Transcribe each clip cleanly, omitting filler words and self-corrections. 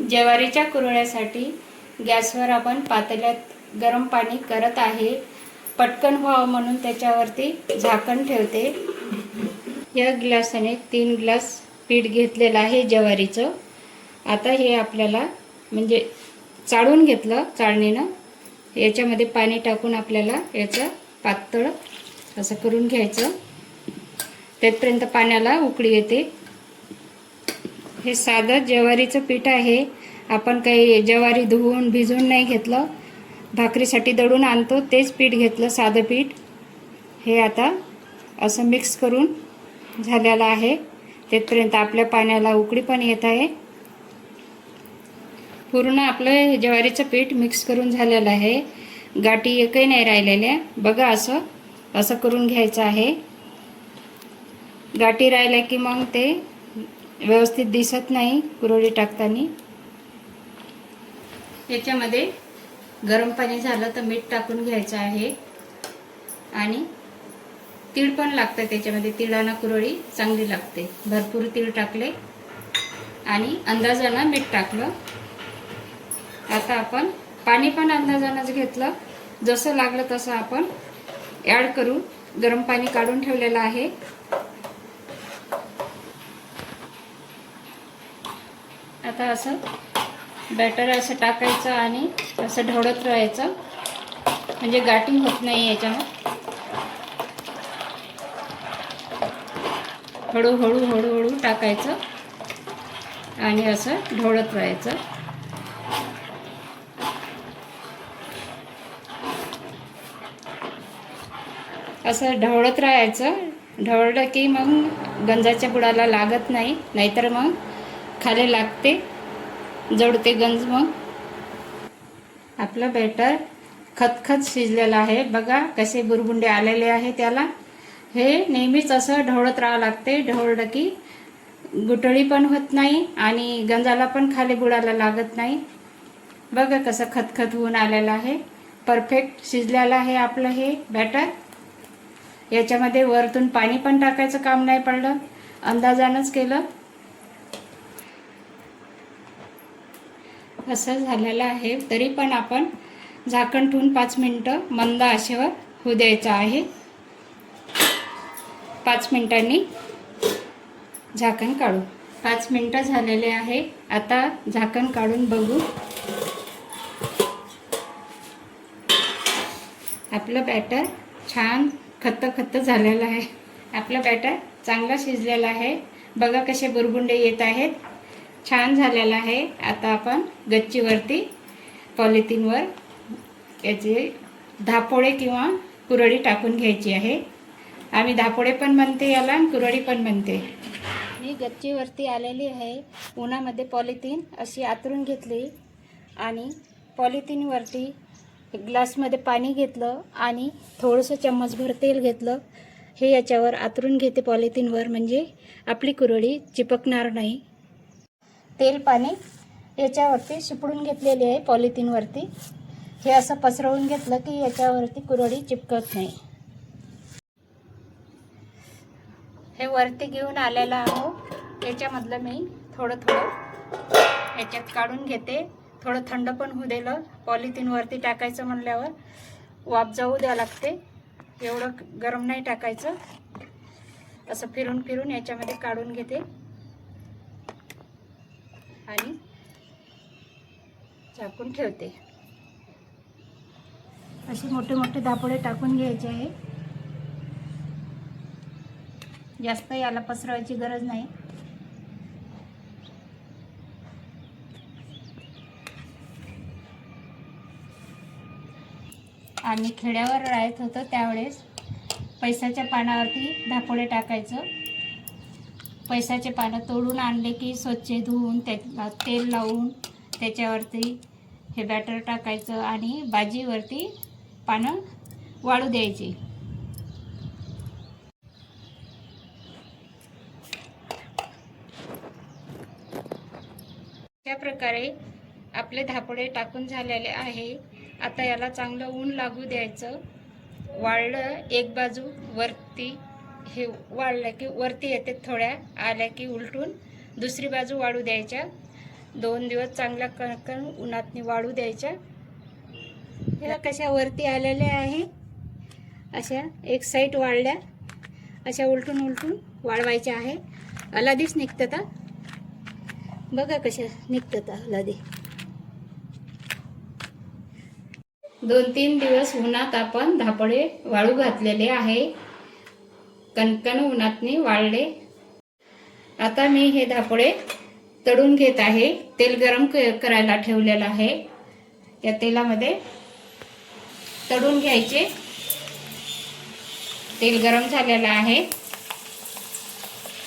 ज्वारीच्या कुरड्यासाठी गॅसवर आपण पातेल्यात गरम पाणी करत आहे। पटकन व्हावं म्हणून त्याच्यावरती झाकण ठेवते। या ग्लासाने 3 ग्लास पीठ घेतलेलं आहे ज्वारीचं। आता हे आपल्याला म्हणजे चाळून घेतलं, चाळणीनं याच्यामध्ये पाणी टाकून आपल्याला याचं पातळ असं करून घ्यायचं। तेथपर्यंत पाण्याला उकळी येते। हे साधं ज्वारीचं पीठ आहे। आपण काही ज्वारी धुवून भिजवून नाही घेतलं, भाकरीसाठी दळून आणतो तेच पीठ घेतलं, साधं पीठ। हे आता असं मिक्स करून झालेलं आहे। तेथपर्यंत आपल्या पाण्याला उकळी पण येत आहे। पूर्ण आपलं ज्वारीचं पीठ मिक्स करून झालेलं आहे। गाठी एकही नाही राहिलेल्या। बघा असं करून घ्यायचं आहे। गाठी राहिल्या की मग ते व्यवस्थित दिसत नाही कुरडई टाकताना। याच्यामध्ये गरम पाणी झालं तर मीठ टाकून घ्यायचं आहे आणि तीळ पण लागतं त्याच्यामध्ये। तिळानं कुरडई चांगली लागते। भरपूर तीळ टाकले आणि अंदाजानं मीठ टाकलं। आता आपण पाणी पण अंदाजानंच घेतलं, जसं लागलं तसं आपण ॲड करू। गरम पाणी काढून ठेवलेलं आहे। आता असं बॅटर असं टाकायचं आणि असं ढवळत राहायचं, म्हणजे गाठी होत नाही याच्यानं। हळूहळू टाकायचं आणि असं ढवळत राहायचं। असं ढवळत राहायचं। ढवळलं की मग गंजाच्या बुडाला लागत नाही, नाहीतर मग खाली लागते, जळते गंज। मग आपलं बॅटर खतखत शिजलेलं आहे। बघा कसे बुरबुंडे आलेले आहे त्याला। हे नेहमीच असं ढवळत राहावं लागते। ढवळलं की गुठळी पण होत नाही आणि गंजाला पण खाली बुडाला लागत नाही। बघा कसं खतखत होऊन आलेलं आहे। परफेक्ट शिजलेलं आहे आपलं हे बॅटर। याच्यामध्ये वरतून पाणी पण टाकायचं काम नाही पडलं, अंदाजानंच केलं। असं झालेलं आहे। तरी पण आपण झाकण ठेवून 5 मिनिटं मंद आचेवर होऊ द्यायचं आहे। 5 मिनिटांनी झाकण काढू। 5 मिनिटं झालेले आहे। आता झाकण काढून बघू। आपलं बॅटर छान खत्त झालेलं आहे। आपलं बॅटर चांगलं शिजलेलं आहे। बघा कसे बुरबुंडे येत आहेत, छान झालेलं आहे। आता आपण गच्चीवरती पॉलिथिनवर याचे धापोळे किंवा कुरडी टाकून घ्यायची आहे। आम्ही धापोळे पण म्हणते याला आणि कुरडी पण म्हणते। मी गच्चीवरती आलेली आहे। उन्हामध्ये पॉलिथिन अशी आतरून घेतली आणि पॉलिथिनवरती ग्लासमध्ये पाणी घेतलं आणि थोडंसं चम्मचभर तेल घेतलं। हे याच्यावर आतरून घेते पॉलिथिनवर, म्हणजे आपली कुरडी चिपकणार नाही। तेल पाणी याच्यावरती शिपडून घेतलेले आहे पॉलिथिनवरती। हे असं पसरवून घेतलं की याच्यावरती कुरडी चिपकत नाही। हे वरती घेऊन आलेलं आहे। याच्यामधलं मी थोडं याच्यात काढून घेते। थोडं थंड पण होऊ दिलं। पॉलिथिनवरती टाकायचं म्हणल्यावर वाफ जाऊ द्यावं लागते, एवढं गरम नाही टाकायचं। असं फिरून याच्यामध्ये काढून घेते आणि झाकून ठेवते। असे मोठे धापोळे टाकून घ्यायचे आहे। जास्त याला पसरवायची गरज नाही। आणि खेड्यावर राहत होतं त्यावेळेस पैसाच्या पानावरती धापोळे टाकायचं। पैसाचे पानं तोडून आणले की स्वच्छ धुवून त्याला तेल लावून त्याच्यावरती हे बॅटर टाकायचं आणि बाजीवरती पानं वाळू द्यायची। अशा प्रकारे आपले धापोळे टाकून झालेले आहे। आता याला चांगलं ऊन लागू द्यायचं। वाळलं एक बाजू वरती, हे वाळलं की वरती येते, थोड्या आल्या की उलटून दुसरी बाजू वाळू द्यायच्या। 2 दिवस चांगल्या कणकण उन्हातनी वाळू द्यायच्या. ह्या कशा वरती आलेल्या आहे, अशा एक साईड वाळल्या, अशा उलटून उलटून वाळवायच्या आहे. अलादीच निघतात. बघा कशा निघतात अलादी. 2-3 दिवस उन्हात आपण धापडे वाळू घातलेले आहे. कणकण उन्हातनी वाळले. आता मी हे धापडे तळून घेत आहे. तेल गरम करायला ठेवलेलं आहे. या तेलामध्ये तळून घ्यायचे. तेल गरम झालेलं आहे.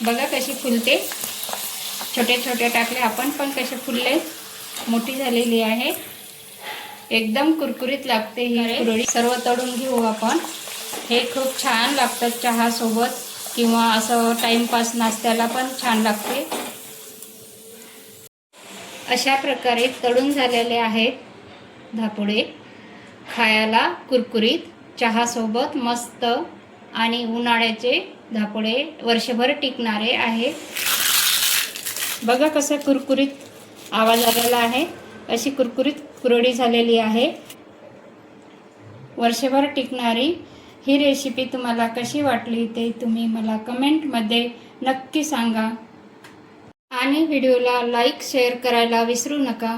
बघा कशी फुलते. छोटे छोटे टाकले आपण, पण कसे फुलले, मोठी झालेली आहे. एकदम कुरकुरीत लागते ही कुरळी. सर्व तळून घेऊ आपण. हे खूप छान लागतात चहा सोबत किंवा असं टाइमपास नाश्त्याला पण छान लागते. अशा प्रकारे तळून झालेले आहेत धापुडे. खायला कुरकुरीत, चहा सोबत मस्त आणि उन्हाळ्याचे धापुडे वर्षभर टिकणारे आहेत. बघा कसं कुरकुरीत आवाज आलेला आहे. अशी कुरकुरीत कुरडी झालेली आहे. वर्षभर टिकणारी ही रेसिपी तुम्हाला कशी वाटली ते तुम्ही मला कमेंटमध्ये नक्की सांगा. आणि व्हिडिओला लाईक शेअर करायला विसरू नका.